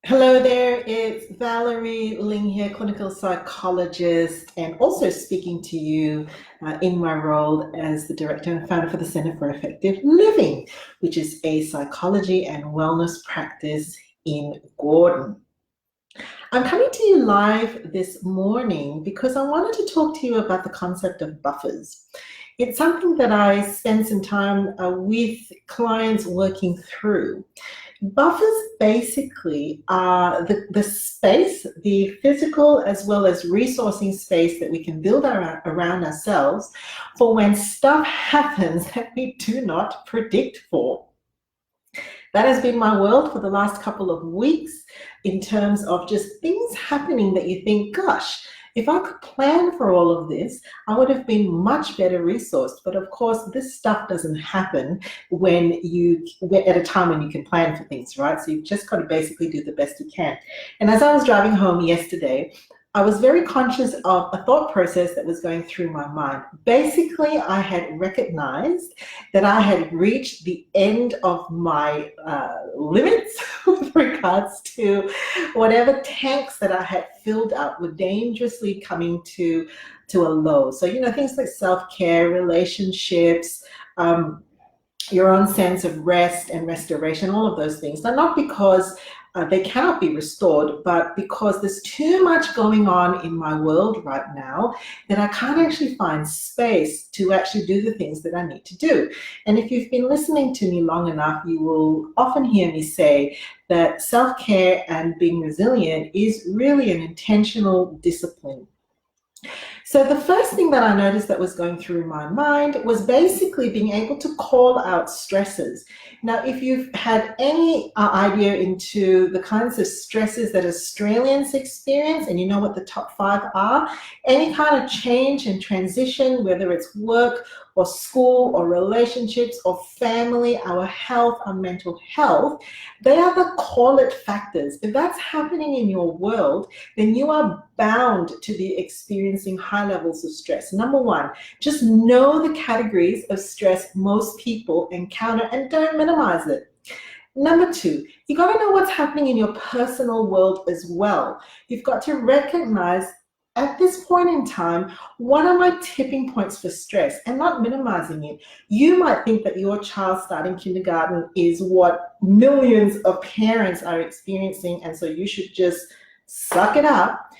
Hello there, it's Valerie Ling here, clinical psychologist, and also speaking to you in my role as the director and founder for the Center for Effective Living, which is a psychology and wellness practice in Gordon. I'm coming to you live this morning because I wanted to talk to you about the concept of buffers. It's something that I spend some time with clients working through. Buffers basically are the space, the physical as well as resourcing space that we can build around ourselves for when stuff happens that we do not predict for. That has been my world for the last couple of weeks in terms of just things happening that you think, gosh, if I could plan for all of this, I would have been much better resourced. But of course, this stuff doesn't happen at a time when you can plan for things, right? So you've just got to basically do the best you can. And as I was driving home yesterday, I was very conscious of a thought process that was going through my mind. Basically, I had recognized that I had reached the end of my limits with regards to whatever tanks that I had filled up were dangerously coming to a low. So, things like self-care, relationships, your own sense of rest and restoration, all of those things. Now, not because they cannot be restored, but because there's too much going on in my world right now that I can't actually find space to actually do the things that I need to do. And if you've been listening to me long enough, you will often hear me say that self-care and being resilient is really an intentional discipline. So the first thing that I noticed that was going through my mind was basically being able to call out stresses. Now, if you've had any idea into the kinds of stresses that Australians experience, and you know what the top 5 are, any kind of change and transition, whether it's work or school or relationships or family, our health, our mental health, they are the call it factors. If that's happening in your world, then you are bound to be experiencing high levels of stress. Number one, just know the categories of stress most people encounter and don't minimize it. Number two, you got to know what's happening in your personal world as well. You've got to recognize at this point in time, what are my tipping points for stress, and not minimizing it. You might think that your child starting kindergarten is what millions of parents are experiencing, and so you should just suck it up.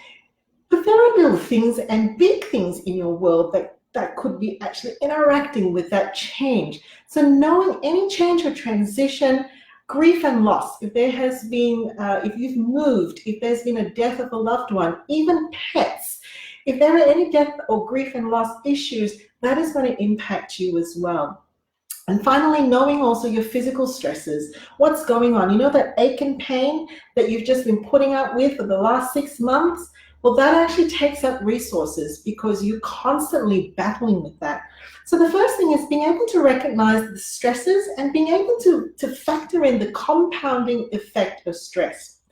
But there are little things and big things in your world that could be actually interacting with that change. So knowing any change or transition, grief and loss, if there has been, if you've moved, if there's been a death of a loved one, even pets, if there are any death or grief and loss issues, that is going to impact you as well. And finally, knowing also your physical stresses, what's going on. You know that ache and pain that you've just been putting up with for the last 6 months? Well, that actually takes up resources because you're constantly battling with that. So the first thing is being able to recognize the stresses and being able to factor in the compounding effect of stress.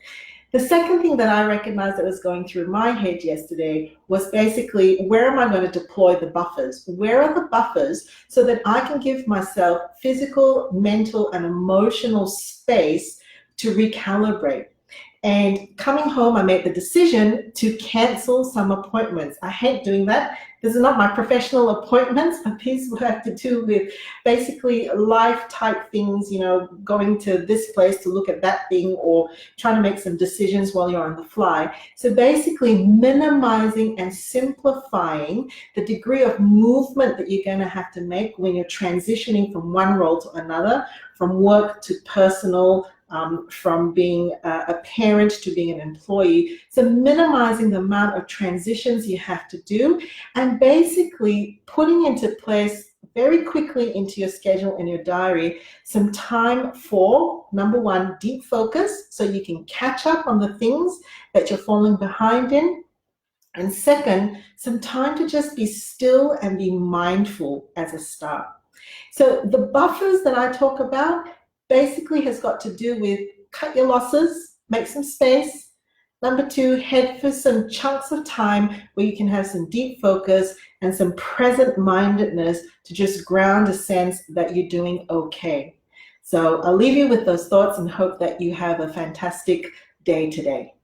The second thing that I recognized that was going through my head yesterday was basically, where am I going to deploy the buffers? Where are the buffers so that I can give myself physical, mental, and emotional space to recalibrate? And coming home, I made the decision to cancel some appointments. I hate doing that. This is not my professional appointments, but these have to do with basically life type things, going to this place to look at that thing or trying to make some decisions while you're on the fly. So basically minimizing and simplifying the degree of movement that you're going to have to make when you're transitioning from one role to another, from work to personal, from being a parent to being an employee. So minimizing the amount of transitions you have to do and basically putting into place very quickly into your schedule and your diary some time for, number one, deep focus so you can catch up on the things that you're falling behind in. And second, some time to just be still and be mindful as a start. So the buffers that I talk about basically has got to do with cut your losses, make some space. Number two, head for some chunks of time where you can have some deep focus and some present-mindedness to just ground a sense that you're doing okay. So I'll leave you with those thoughts and hope that you have a fantastic day to day.